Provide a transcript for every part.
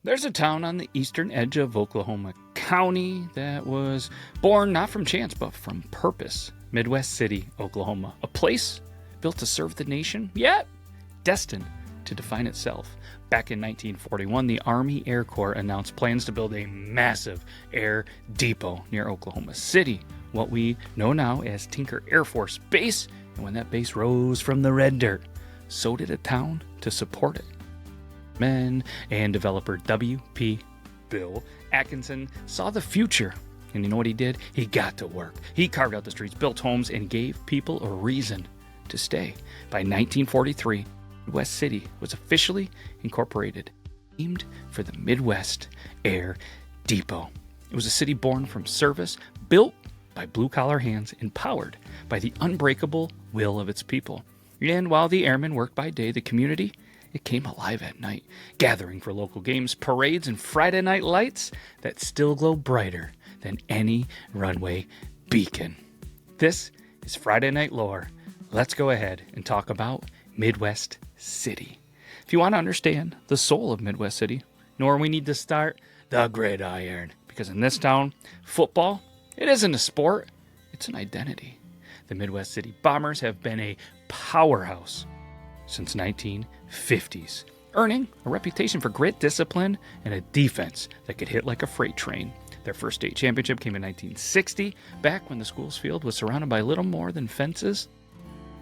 There's a town on the eastern edge of Oklahoma County that was born not from chance but from purpose. Midwest City, Oklahoma. A place built to serve the nation, yet destined to define itself. Back in 1941, the Army Air Corps announced plans to build a massive air depot near Oklahoma City, what we know now as Tinker Air Force Base. And when that base rose from the red dirt, so did a town to support it. Men and developer W.P. Bill Atkinson saw the future. And you know what he did? He got to work. He carved out the streets, built homes, and gave people a reason to stay. By 1943, Midwest City was officially incorporated, named for the Midwest Air Depot. It was a city born from service, built by blue-collar hands, and powered by the unbreakable will of its people. And while the airmen worked by day, the community, it came alive at night, gathering for local games, parades, and Friday night lights that still glow brighter than any runway beacon. This is Friday Night Lore. Let's go ahead and talk about Midwest City. If you want to understand the soul of Midwest City, you know where we need to start? The gridiron. Because in this town, football, it isn't a sport, it's an identity. The Midwest City Bombers have been a powerhouse since 1950s, earning a reputation for grit, discipline, and a defense that could hit like a freight train. Their first state championship came in 1960, back when the school's field was surrounded by little more than fences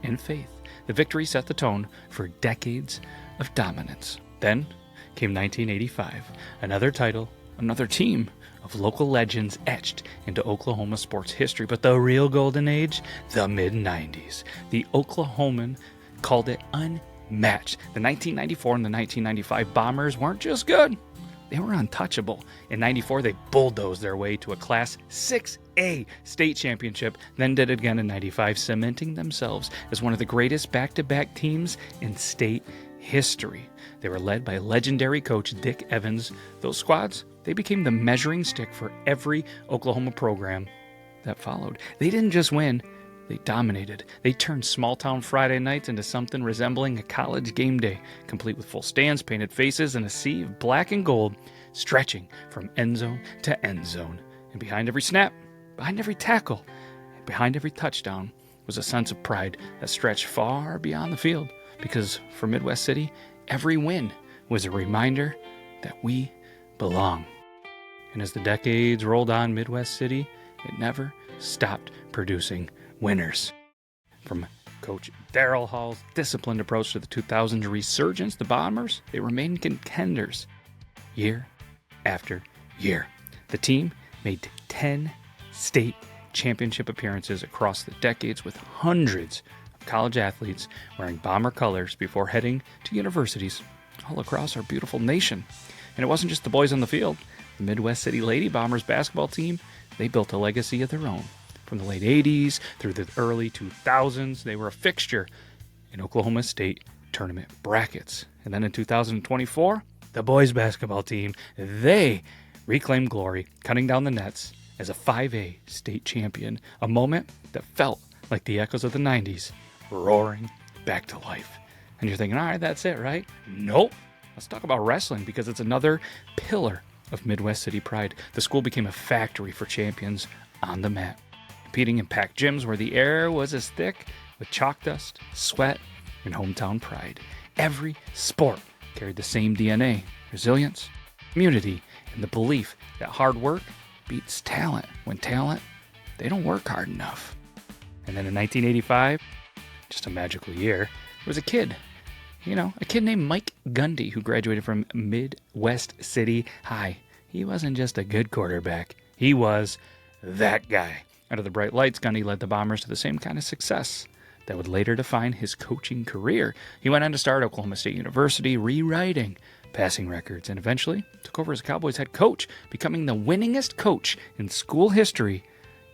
and faith. The victory set the tone for decades of dominance. Then came 1985, another title, another team of local legends etched into Oklahoma sports history. But the real golden age, the mid-90s. The Oklahoman called it unmatched. The 1994 and the 1995 Bombers weren't just good, they were untouchable. In 94, they bulldozed their way to a Class 6A state championship, then did it again in 95, cementing themselves as one of the greatest back-to-back teams in state history. They were led by legendary coach Dick Evans. Those squads, they became the measuring stick for every Oklahoma program that followed. They didn't just win, they dominated. They turned small-town Friday nights into something resembling a college game day, complete with full stands, painted faces, and a sea of black and gold stretching from end zone to end zone. And behind every snap, behind every tackle, and behind every touchdown was a sense of pride that stretched far beyond the field. Because for Midwest City, every win was a reminder that we belong. And as the decades rolled on, Midwest City, it never stopped producing winners. From Coach Darrell Hall's disciplined approach to the 2000s resurgence, the Bombers, they remained contenders year after year. The team made 10 state championship appearances across the decades, with hundreds of college athletes wearing Bomber colors before heading to universities all across our beautiful nation. And it wasn't just the boys on the field. The Midwest City Lady Bombers basketball team, they built a legacy of their own. From the late 80s through the early 2000s, they were a fixture in Oklahoma State tournament brackets. And then in 2024, the boys basketball team, they reclaimed glory, cutting down the nets as a 5A state champion, a moment that felt like the echoes of the 90s roaring back to life. And you're thinking, all right, that's it, right? Nope. Let's talk about wrestling, because it's another pillar of Midwest City pride. The school became a factory for champions on the mat, competing in packed gyms where the air was as thick with chalk dust, sweat, and hometown pride. Every sport carried the same DNA: resilience, community, and the belief that hard work beats talent when talent, they don't work hard enough. And then in 1985, just a magical year, there was a kid named Mike Gundy who graduated from Midwest City High. He wasn't just a good quarterback, he was that guy. Under the bright lights, Gundy led the Bombers to the same kind of success that would later define his coaching career. He went on to start Oklahoma State University, rewriting passing records, and eventually took over as Cowboys head coach, becoming the winningest coach in school history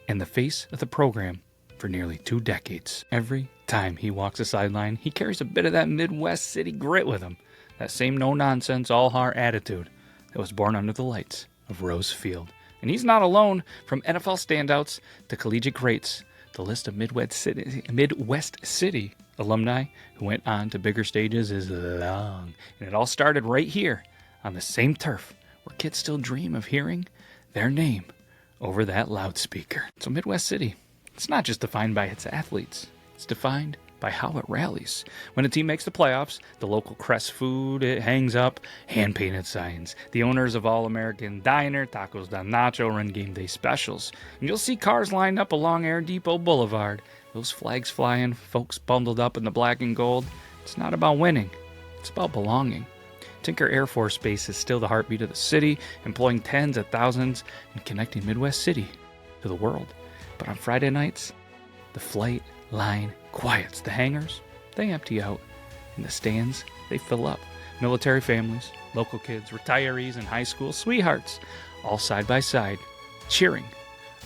and the face of the program for nearly 2 decades. Every time he walks the sideline, he carries a bit of that Midwest City grit with him, that same no-nonsense, all-heart attitude that was born under the lights of Rose Field. And he's not alone. From NFL standouts to collegiate greats, the list of Midwest City alumni who went on to bigger stages is long. And it all started right here on the same turf where kids still dream of hearing their name over that loudspeaker. So Midwest City, it's not just defined by its athletes. It's defined by how it rallies. When a team makes the playoffs, the local crest food it hangs up, hand-painted signs. The owners of All-American Diner, Tacos Don Nacho, run game day specials. And you'll see cars lined up along Air Depot Boulevard. Those flags flying, folks bundled up in the black and gold. It's not about winning. It's about belonging. Tinker Air Force Base is still the heartbeat of the city, employing tens of thousands and connecting Midwest City to the world. But on Friday nights, the flight line quiets. The hangars, they empty out. And the stands, they fill up. Military families, local kids, retirees, and high school sweethearts, all side by side, cheering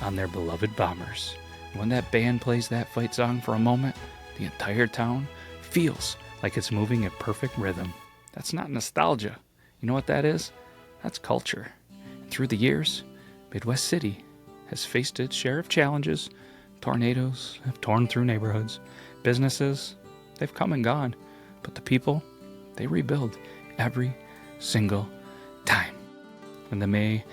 on their beloved bombers. And when that band plays that fight song for a moment, the entire town feels like it's moving in perfect rhythm. That's not nostalgia. You know what that is? That's culture. And through the years, Midwest City has faced its share of challenges. Tornadoes have torn through neighborhoods. Businesses, they've come and gone. But the people, they rebuild every single time. When the May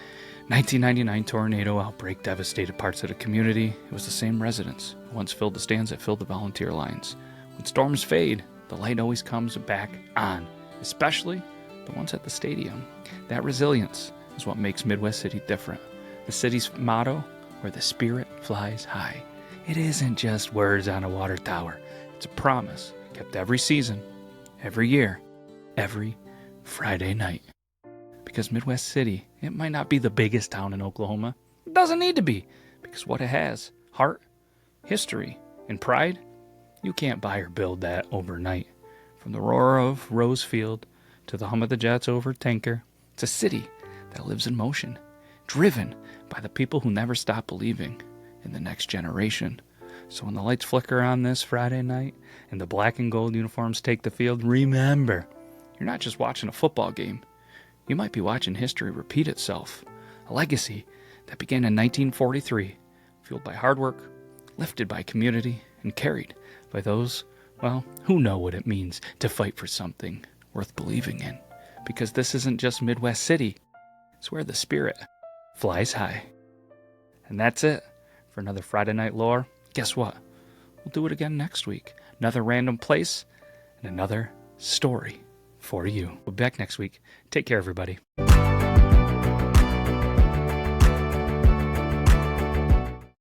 1999 tornado outbreak devastated parts of the community, it was the same residents who once filled the stands that filled the volunteer lines. When storms fade, the light always comes back on, especially the ones at the stadium. That resilience is what makes Midwest City different. The city's motto, where the spirit flies high. It isn't just words on a water tower. It's a promise kept every season, every year, every Friday night. Because Midwest City, it might not be the biggest town in Oklahoma. It doesn't need to be. Because what it has, heart, history, and pride, you can't buy or build that overnight. From the roar of Rose Field to the hum of the jets over Tinker, it's a city that lives in motion, driven by the people who never stop believing in the next generation. So when the lights flicker on this Friday night and the black and gold uniforms take the field, remember, you're not just watching a football game. You might be watching history repeat itself. A legacy that began in 1943, fueled by hard work, lifted by community, and carried by those, well, who know what it means to fight for something worth believing in. Because this isn't just Midwest City. It's where the spirit flies high. And that's it for another Friday Night Lore. Guess what? We'll do it again next week. Another random place and another story for you. We'll be back next week. Take care, everybody.